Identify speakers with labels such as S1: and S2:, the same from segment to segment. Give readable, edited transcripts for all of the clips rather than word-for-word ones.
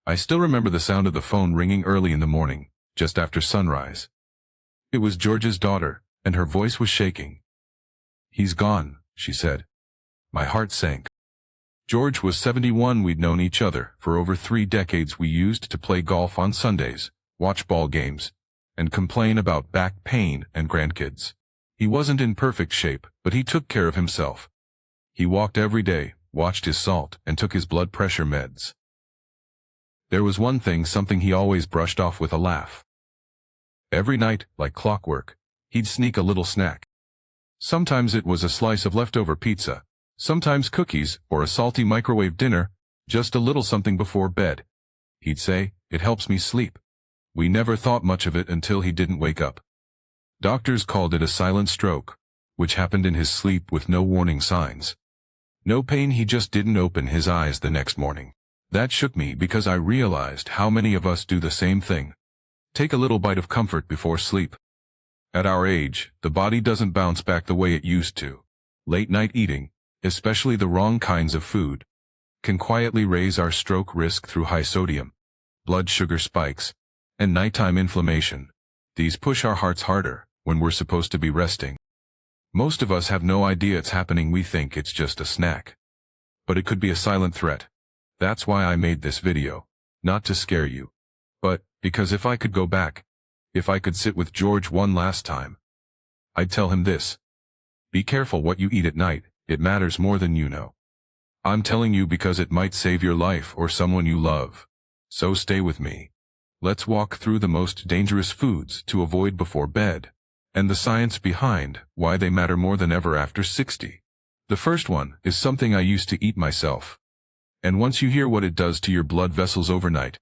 S1: I still remember the sound of the phone ringing early in the morning, just after sunrise. It was George's daughter, and her voice was shaking. "He's gone," she said. My heart sank. George was 71. We'd known each other for over 3 decades. We used to play golf on Sundays, watch ball games, and complain about back pain and grandkids. He wasn't in perfect shape, but he took care of himself. He walked every day, watched his salt, and took his blood pressure meds. There was one thing, something he always brushed off with a laugh. Every night, like clockwork, he'd sneak a little snack. Sometimes it was a slice of leftover pizza, sometimes cookies or a salty microwave dinner, just a little something before bed. He'd say, "It helps me sleep." We never thought much of it until he didn't wake up. Doctors called it a silent stroke, which happened in his sleep with no warning signs. No pain, he just didn't open his eyes the next morning. That shook me because I realized how many of us do the same thing. Take a little bite of comfort before sleep. At our age, the body doesn't bounce back the way it used to. Late night eating, especially the wrong kinds of food, can quietly raise our stroke risk through high sodium, blood sugar spikes, and nighttime inflammation. These push our hearts harder when we're supposed to be resting. Most of us have no idea it's happening. We think it's just a snack. But it could be a silent threat. That's why I made this video. Not to scare you, but because if I could go back, if I could sit with George one last time, I'd tell him this. Be careful what you eat at night. It matters more than you know. I'm telling you because it might save your life or someone you love. So stay with me. Let's walk through the most dangerous foods to avoid before bed, and the science behind why they matter more than ever after 60. The first one is something I used to eat myself. And once you hear what it does to your blood vessels overnight,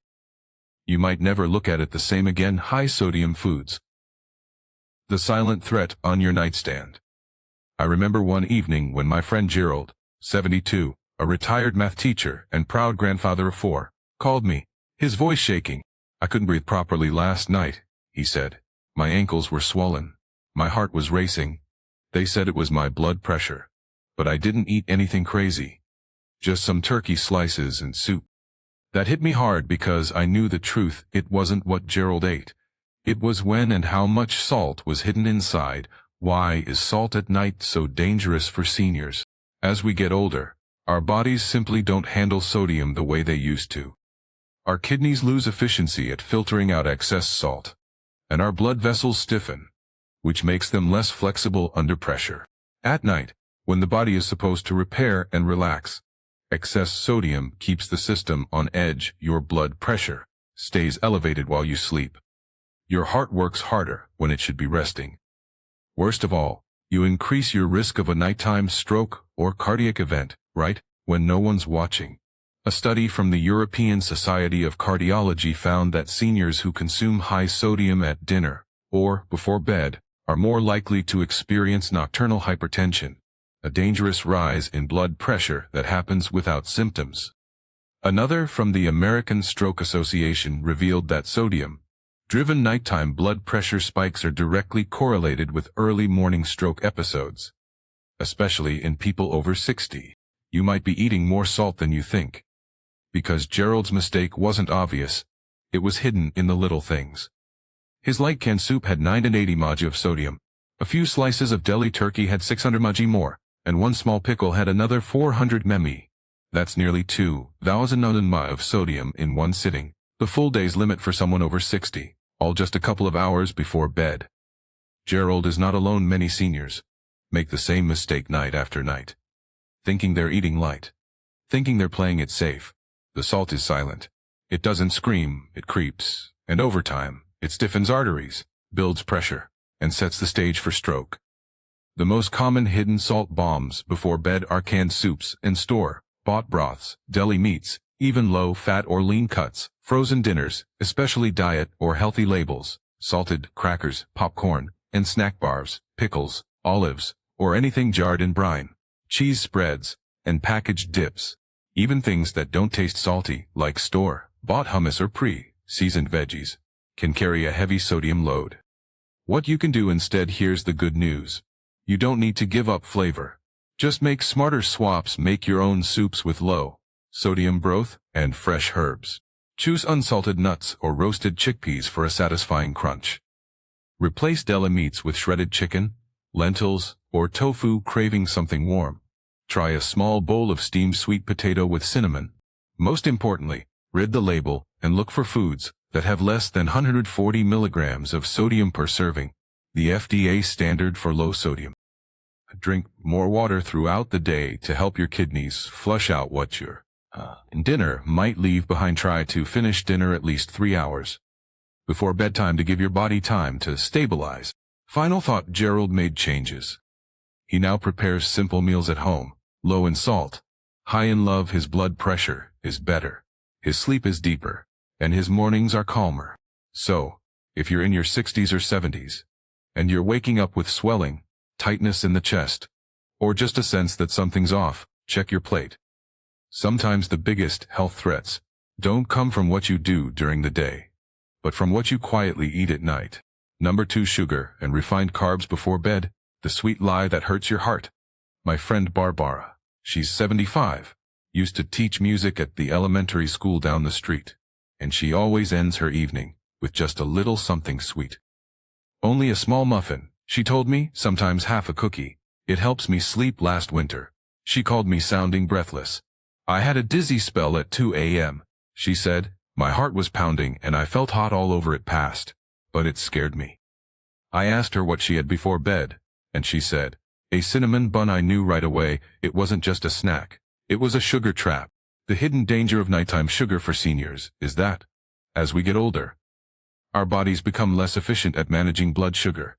S1: you might never look at it the same again. High sodium foods. The silent threat on your nightstand. I remember one evening when my friend Gerald, 72, a retired math teacher and proud grandfather of 4, called me, his voice shaking. "I couldn't breathe properly last night," he said. "My ankles were swollen. My heart was racing. They said it was my blood pressure. But I didn't eat anything crazy. Just some turkey slices and soup." That hit me hard because I knew the truth. It wasn't what Gerald ate. It was when and how much salt was hidden inside. Why is salt at night so dangerous for seniors? As we get older, our bodies simply don't handle sodium the way they used to. Our kidneys lose efficiency at filtering out excess salt, and our blood vessels stiffen, which makes them less flexible under pressure. At night, when the body is supposed to repair and relax, excess sodium keeps the system on edge. Your blood pressure stays elevated while you sleep. Your heart works harder when it should be resting. Worst of all, you increase your risk of a nighttime stroke or cardiac event, right when no one's watching. A study from the European Society of Cardiology found that seniors who consume high sodium at dinner or before bed are more likely to experience nocturnal hypertension, a dangerous rise in blood pressure that happens without symptoms. Another from the American Stroke Association revealed that sodium-driven nighttime blood pressure spikes are directly correlated with early morning stroke episodes. Especially in people over 60, you might be eating more salt than you think. Because Gerald's mistake wasn't obvious, it was hidden in the little things. His light canned soup had 980 mg of sodium. A few slices of deli turkey had 600 mg more, and one small pickle had another 400 mg. That's nearly 2,000 mg of sodium in one sitting, the full day's limit for someone over 60, all just a couple of hours before bed. Gerald is not alone. Many seniors make the same mistake night after night, thinking they're eating light, thinking they're playing it safe. The salt is silent. It doesn't scream, it creeps, and over time, it stiffens arteries, builds pressure, and sets the stage for stroke. The most common hidden salt bombs before bed are canned soups and store-bought broths, deli meats, even low-fat or lean cuts, frozen dinners, especially diet or healthy labels, salted crackers, popcorn, and snack bars, pickles, olives, or anything jarred in brine, cheese spreads, and packaged dips. Even things that don't taste salty, like store-bought hummus or pre-seasoned veggies, can carry a heavy sodium load. What you can do instead: here's the good news. You don't need to give up flavor. Just make smarter swaps. Make your own soups with low sodium broth and fresh herbs. Choose unsalted nuts or roasted chickpeas for a satisfying crunch. Replace deli meats with shredded chicken, lentils, or tofu. Craving something warm? Try a small bowl of steamed sweet potato with cinnamon. Most importantly, read the label and look for foods that have less than 140 milligrams of sodium per serving, the FDA standard for low sodium. Drink more water throughout the day to help your kidneys flush out what your dinner might leave behind. Try to finish dinner at least 3 hours before bedtime to give your body time to stabilize. Final thought: Gerald made changes. He now prepares simple meals at home, low in salt, high in love. His blood pressure is better, his sleep is deeper, and his mornings are calmer. So, if you're in your 60s or 70s, and you're waking up with swelling, tightness in the chest, or just a sense that something's off, check your plate. Sometimes the biggest health threats don't come from what you do during the day, but from what you quietly eat at night. Number 2. Sugar and refined carbs before bed, the sweet lie that hurts your heart. My friend Barbara, she's 75, used to teach music at the elementary school down the street, and she always ends her evening with just a little something sweet. Only a small muffin, she told me, sometimes half a cookie. It helps me sleep. Last winter, she called me sounding breathless. I had a dizzy spell at 2 a.m., she said. My heart was pounding and I felt hot all over. It passed, but it scared me. I asked her what she had before bed, and she said, a cinnamon bun. I knew right away it wasn't just a snack. It was a sugar trap. The hidden danger of nighttime sugar for seniors is that, as we get older, our bodies become less efficient at managing blood sugar.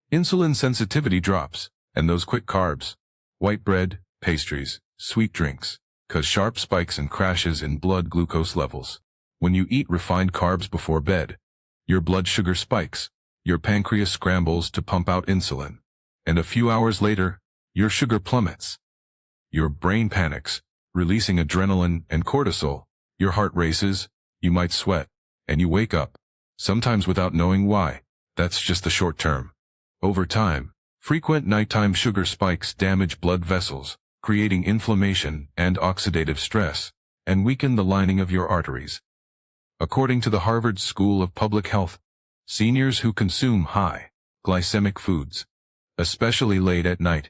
S1: Insulin sensitivity drops, and those quick carbs, white bread, pastries, sweet drinks, cause sharp spikes and crashes in blood glucose levels. When you eat refined carbs before bed, your blood sugar spikes, your pancreas scrambles to pump out insulin, and a few hours later, your sugar plummets. Your brain panics, releasing adrenaline and cortisol. Your heart races, you might sweat, and you wake up, sometimes without knowing why. That's just the short term. Over time, frequent nighttime sugar spikes damage blood vessels, creating inflammation and oxidative stress, and weaken the lining of your arteries. According to the Harvard School of Public Health, seniors who consume high glycemic foods, especially late at night,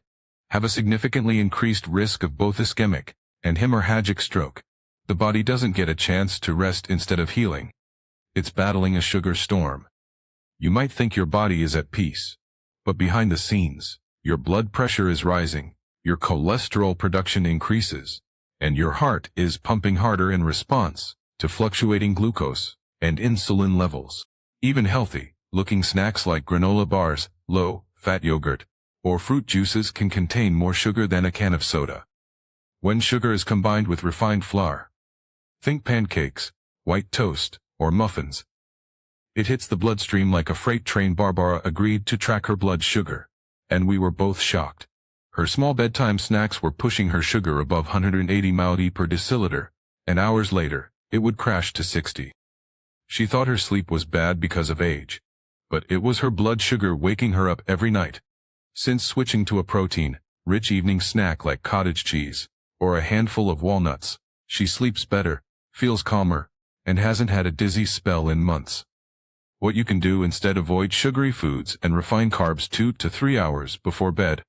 S1: have a significantly increased risk of both ischemic and hemorrhagic stroke. The body doesn't get a chance to rest. Instead of healing, it's battling a sugar storm. You might think your body is at peace, but behind the scenes, your blood pressure is rising, your cholesterol production increases, and your heart is pumping harder in response to fluctuating glucose and insulin levels. Even healthy-looking snacks like granola bars, low-fat yogurt, or fruit juices can contain more sugar than a can of soda. When sugar is combined with refined flour, think pancakes, white toast, or muffins, it hits the bloodstream like a freight train. Barbara agreed to track her blood sugar, and we were both shocked. Her small bedtime snacks were pushing her sugar above 180 mg per deciliter, and hours later, it would crash to 60. She thought her sleep was bad because of age, but it was her blood sugar waking her up every night. Since switching to a protein-rich evening snack like cottage cheese or a handful of walnuts, she sleeps better, feels calmer, and hasn't had a dizzy spell in months. What you can do instead: avoid sugary foods and refined carbs 2 to 3 hours before bed.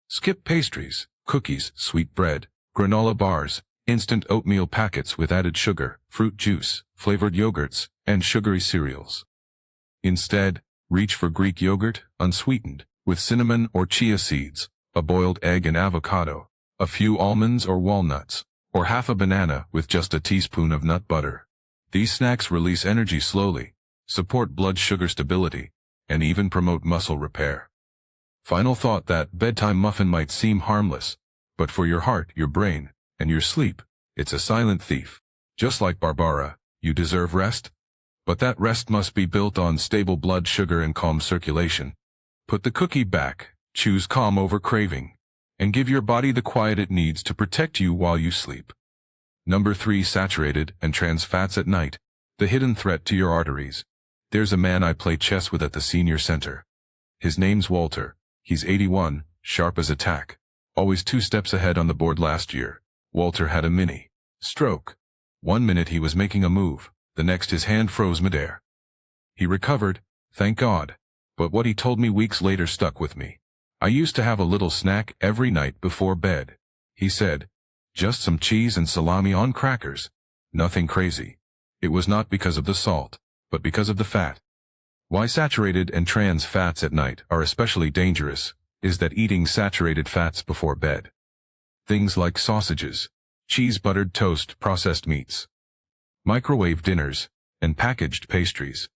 S1: Skip pastries, cookies, sweet bread, granola bars, instant oatmeal packets with added sugar, fruit juice, flavored yogurts, and sugary cereals. Instead, reach for Greek yogurt, unsweetened, with cinnamon or chia seeds, a boiled egg and avocado, a few almonds or walnuts, or half a banana with just a teaspoon of nut butter. These snacks release energy slowly, support blood sugar stability, and even promote muscle repair. Final thought: that bedtime muffin might seem harmless, but for your heart, your brain, and your sleep, it's a silent thief. Just like Barbara, you deserve rest, but that rest must be built on stable blood sugar and calm circulation. Put the cookie back, choose calm over craving, and give your body the quiet it needs to protect you while you sleep. Number 3. Saturated and trans fats at night, the hidden threat to your arteries. There's a man I play chess with at the senior center. His name's Walter. He's 81, sharp as a tack, always 2 steps ahead on the board. Last year, Walter had a mini stroke. One minute he was making a move, The next his hand froze midair. He recovered, thank God. But what he told me weeks later stuck with me. I used to have a little snack every night before bed. He said, just some cheese and salami on crackers. Nothing crazy. It was not because of the salt, but because of the fat. Why saturated and trans fats at night are especially dangerous is that eating saturated fats before bed. Things like sausages, cheese-buttered toast, processed meats, microwave dinners, and packaged pastries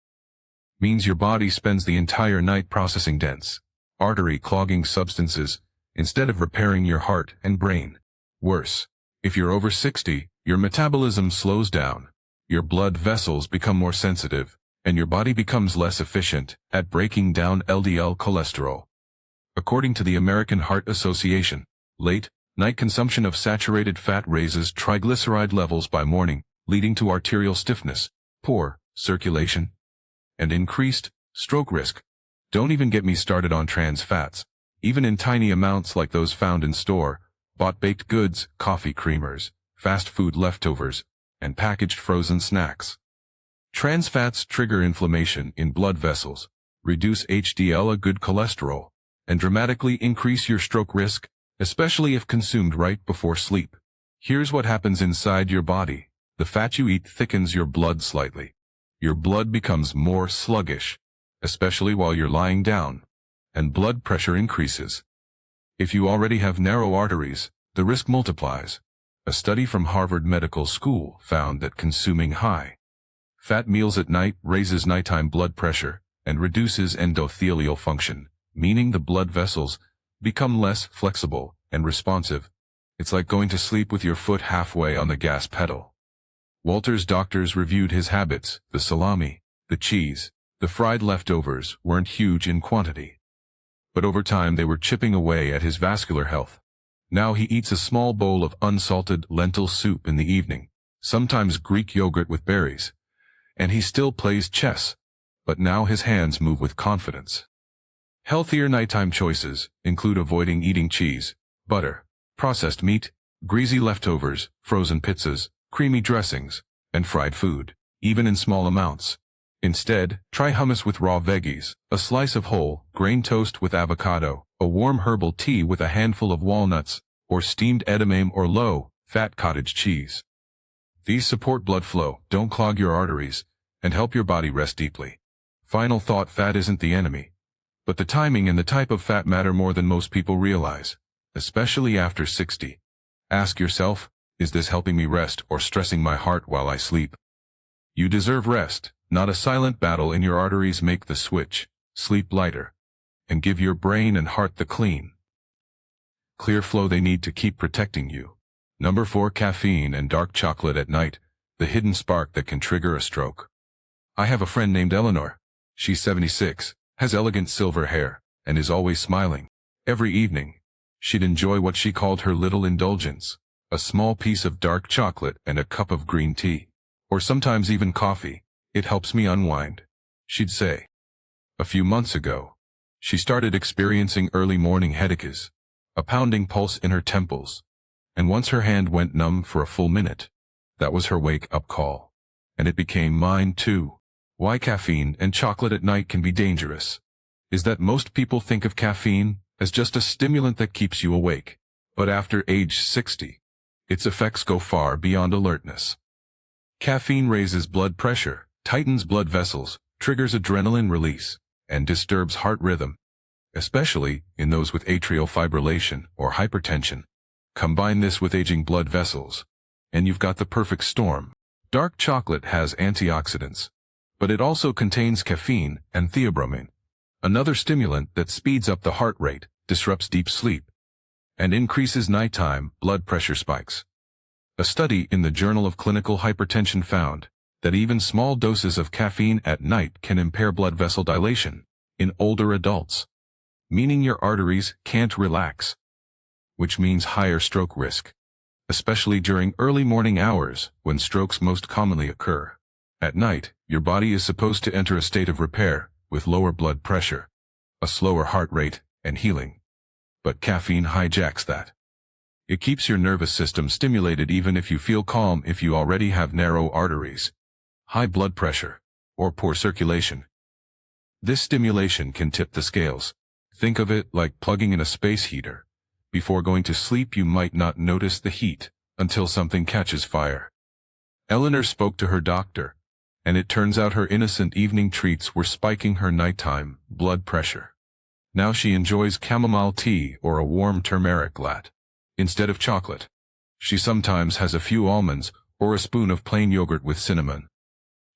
S1: means your body spends the entire night processing dense, artery-clogging substances instead of repairing your heart and brain. Worse, if you're over 60, your metabolism slows down, your blood vessels become more sensitive, and your body becomes less efficient at breaking down LDL cholesterol. According to the American Heart Association, late-night consumption of saturated fat raises triglyceride levels by morning, leading to arterial stiffness, poor circulation, and increased stroke risk. Don't even get me started on trans fats, even in tiny amounts like those found in store-bought baked goods, coffee creamers, fast food leftovers, and packaged frozen snacks. Trans fats trigger inflammation in blood vessels, reduce HDL, a good cholesterol, and dramatically increase your stroke risk, especially if consumed right before sleep. Here's what happens inside your body. The fat you eat thickens your blood slightly. Your blood becomes more sluggish, especially while you're lying down, and blood pressure increases. If you already have narrow arteries, the risk multiplies. A study from Harvard Medical School found that consuming high-fat meals at night raises nighttime blood pressure and reduces endothelial function, meaning the blood vessels become less flexible and responsive. It's like going to sleep with your foot halfway on the gas pedal. Walter's doctors reviewed his habits. The salami, the cheese, the fried leftovers weren't huge in quantity, but over time they were chipping away at his vascular health. Now he eats a small bowl of unsalted lentil soup in the evening, sometimes Greek yogurt with berries, and he still plays chess, but now his hands move with confidence. Healthier nighttime choices include avoiding eating cheese, butter, processed meat, greasy leftovers, frozen pizzas, creamy dressings, and fried food, even in small amounts. Instead, try hummus with raw veggies, a slice of whole grain toast with avocado, a warm herbal tea with a handful of walnuts, or steamed edamame or low-fat cottage cheese. These support blood flow, don't clog your arteries, and help your body rest deeply. Final thought: fat isn't the enemy, but the timing and the type of fat matter more than most people realize, especially after 60. Ask yourself, is this helping me rest or stressing my heart while I sleep? You deserve rest, not a silent battle in your arteries. Make the switch, sleep lighter, and give your brain and heart the clear flow they need to keep protecting you. Number 4. Caffeine and dark chocolate at night, the hidden spark that can trigger a stroke. I have a friend named Eleanor. She's 76, has elegant silver hair, and is always smiling. Every evening, she'd enjoy what she called her little indulgence, a small piece of dark chocolate and a cup of green tea, or sometimes even coffee. It helps me unwind, she'd say. A few months ago, she started experiencing early morning headaches, a pounding pulse in her temples, and once her hand went numb for a full minute. That was her wake-up call. And it became mine too. Why caffeine and chocolate at night can be dangerous is that most people think of caffeine as just a stimulant that keeps you awake. But after age 60, its effects go far beyond alertness. Caffeine raises blood pressure, tightens blood vessels, triggers adrenaline release, and disturbs heart rhythm, especially in those with atrial fibrillation or hypertension. Combine this with aging blood vessels, and you've got the perfect storm. Dark chocolate has antioxidants, but it also contains caffeine and theobromine, another stimulant that speeds up the heart rate, disrupts deep sleep, and increases nighttime blood pressure spikes. A study in the Journal of Clinical Hypertension found that even small doses of caffeine at night can impair blood vessel dilation in older adults, meaning your arteries can't relax, which means higher stroke risk, especially during early morning hours when strokes most commonly occur. At night, your body is supposed to enter a state of repair with lower blood pressure, a slower heart rate, and healing. But caffeine hijacks that. It keeps your nervous system stimulated even if you feel calm. If you already have narrow arteries, high blood pressure, or poor circulation. This stimulation can tip the scales. Think of it like plugging in a space heater. Before going to sleep, you might not notice the heat until something catches fire. Eleanor spoke to her doctor, and it turns out her innocent evening treats were spiking her nighttime blood pressure. Now she enjoys chamomile tea or a warm turmeric latte instead of chocolate. She sometimes has a few almonds or a spoon of plain yogurt with cinnamon.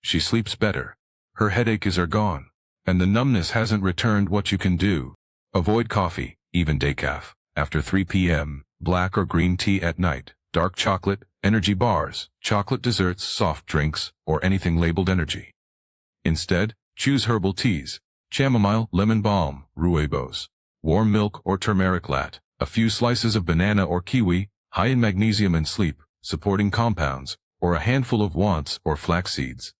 S1: She sleeps better. Her headaches are gone, and the numbness hasn't returned. What you can do: avoid coffee, even decaf, after 3 p.m., black or green tea at night, dark chocolate, energy bars, chocolate desserts, soft drinks, or anything labeled energy. Instead, choose herbal teas: chamomile, lemon balm, rooibos, warm milk or turmeric latte, a few slices of banana or kiwi, high in magnesium and sleep supporting compounds, or a handful of wants or flax seeds.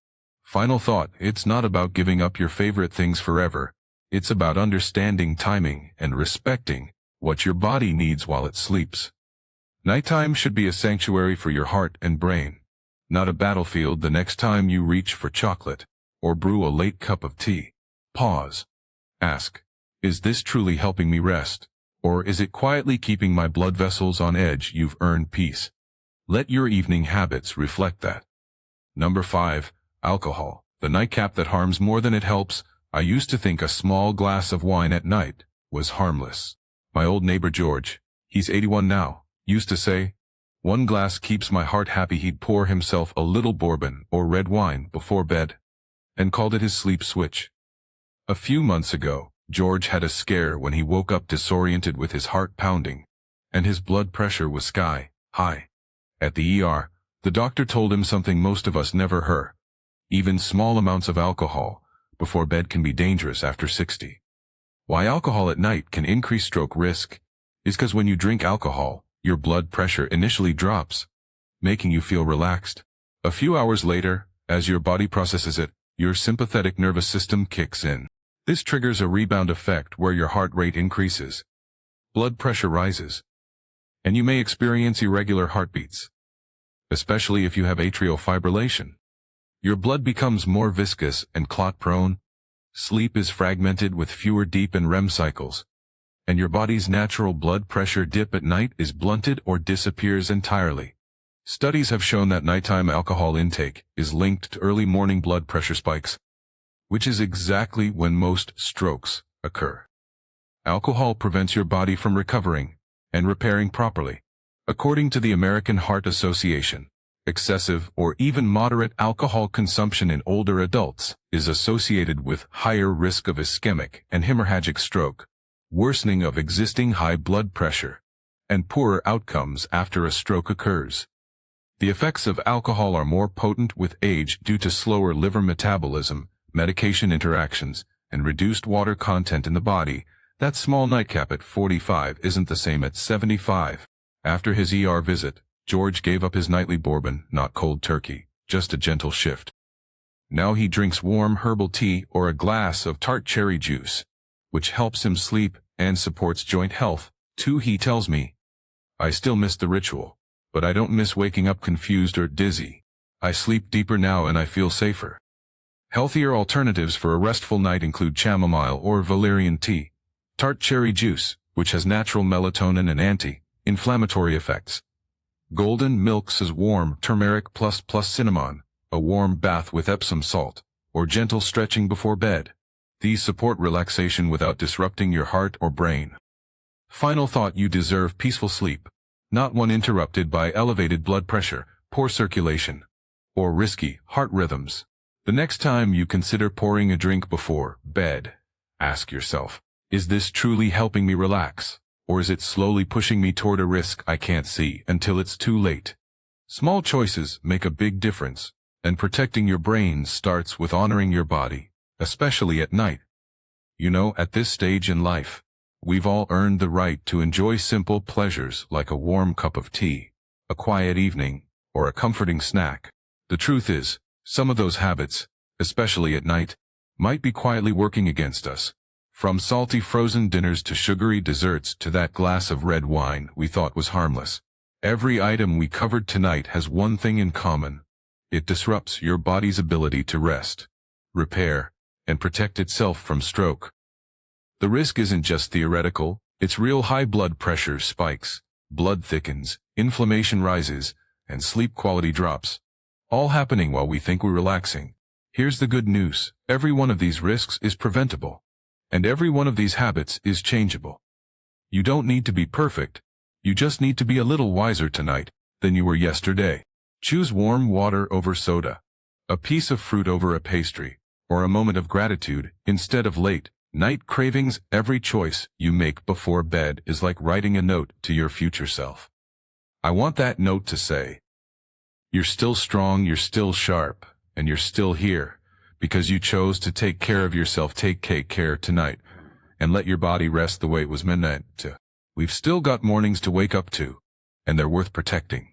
S1: Final thought: it's not about giving up your favorite things forever. It's about understanding timing and respecting what your body needs while it sleeps. Nighttime should be a sanctuary for your heart and brain, not a battlefield. The next time you reach for chocolate or brew a late cup of tea, pause. Ask, is this truly helping me rest, or is it quietly keeping my blood vessels on edge? You've earned peace. Let your evening habits reflect that. Number 5. Alcohol, the nightcap that harms more than it helps. I used to think a small glass of wine at night was harmless. My old neighbor George, he's 81 now, used to say, "One glass keeps my heart happy." He'd pour himself a little bourbon or red wine before bed, and called it his sleep switch. A few months ago, George had a scare when he woke up disoriented with his heart pounding, and his blood pressure was sky high. At the ER, the doctor told him something most of us never heard: even small amounts of alcohol before bed can be dangerous after 60. Why alcohol at night can increase stroke risk is because when you drink alcohol, your blood pressure initially drops, making you feel relaxed. A few hours later, as your body processes it, your sympathetic nervous system kicks in. This triggers a rebound effect where your heart rate increases, blood pressure rises, and you may experience irregular heartbeats, especially if you have atrial fibrillation. Your blood becomes more viscous and clot-prone. Sleep is fragmented with fewer deep and REM cycles, and your body's natural blood pressure dip at night is blunted or disappears entirely. Studies have shown that nighttime alcohol intake is linked to early morning blood pressure spikes, which is exactly when most strokes occur. Alcohol prevents your body from recovering and repairing properly. According to the American Heart Association, excessive or even moderate alcohol consumption in older adults is associated with higher risk of ischemic and hemorrhagic stroke, worsening of existing high blood pressure, and poorer outcomes after a stroke occurs. The effects of alcohol are more potent with age due to slower liver metabolism, medication interactions, and reduced water content in the body. That small nightcap at 45 isn't the same at 75. After his ER visit, George gave up his nightly bourbon, not cold turkey, just a gentle shift. Now he drinks warm herbal tea or a glass of tart cherry juice, which helps him sleep and supports joint health, too. He tells me, "I still miss the ritual, but I don't miss waking up confused or dizzy. I sleep deeper now and I feel safer." Healthier alternatives for a restful night include chamomile or valerian tea, tart cherry juice, which has natural melatonin and anti-inflammatory effects, golden milks as warm turmeric plus cinnamon, a warm bath with Epsom salt, or gentle stretching before bed. These support relaxation without disrupting your heart or brain. Final thought: you deserve peaceful sleep, not one interrupted by elevated blood pressure, poor circulation, or risky heart rhythms. The next time you consider pouring a drink before bed, ask yourself, is this truly helping me relax, or is it slowly pushing me toward a risk I can't see until it's too late? Small choices make a big difference, and protecting your brain starts with honoring your body, especially at night. You know, at this stage in life, we've all earned the right to enjoy simple pleasures like a warm cup of tea, a quiet evening, or a comforting snack. The truth is, some of those habits, especially at night, might be quietly working against us. From salty frozen dinners to sugary desserts to that glass of red wine we thought was harmless. Every item we covered tonight has one thing in common. It disrupts your body's ability to rest, repair, and protect itself from stroke. The risk isn't just theoretical, it's real. High blood pressure spikes, blood thickens, inflammation rises, and sleep quality drops. All happening while we think we're relaxing. Here's the good news. Every one of these risks is preventable. And every one of these habits is changeable. You don't need to be perfect. You just need to be a little wiser tonight than you were yesterday. Choose warm water over soda, a piece of fruit over a pastry, or a moment of gratitude instead of late night cravings. Every choice you make before bed is like writing a note to your future self. I want that note to say, you're still strong, you're still sharp, and you're still here, because you chose to take care of yourself. Take care tonight, and let your body rest the way it was meant to. We've still got mornings to wake up to, and they're worth protecting.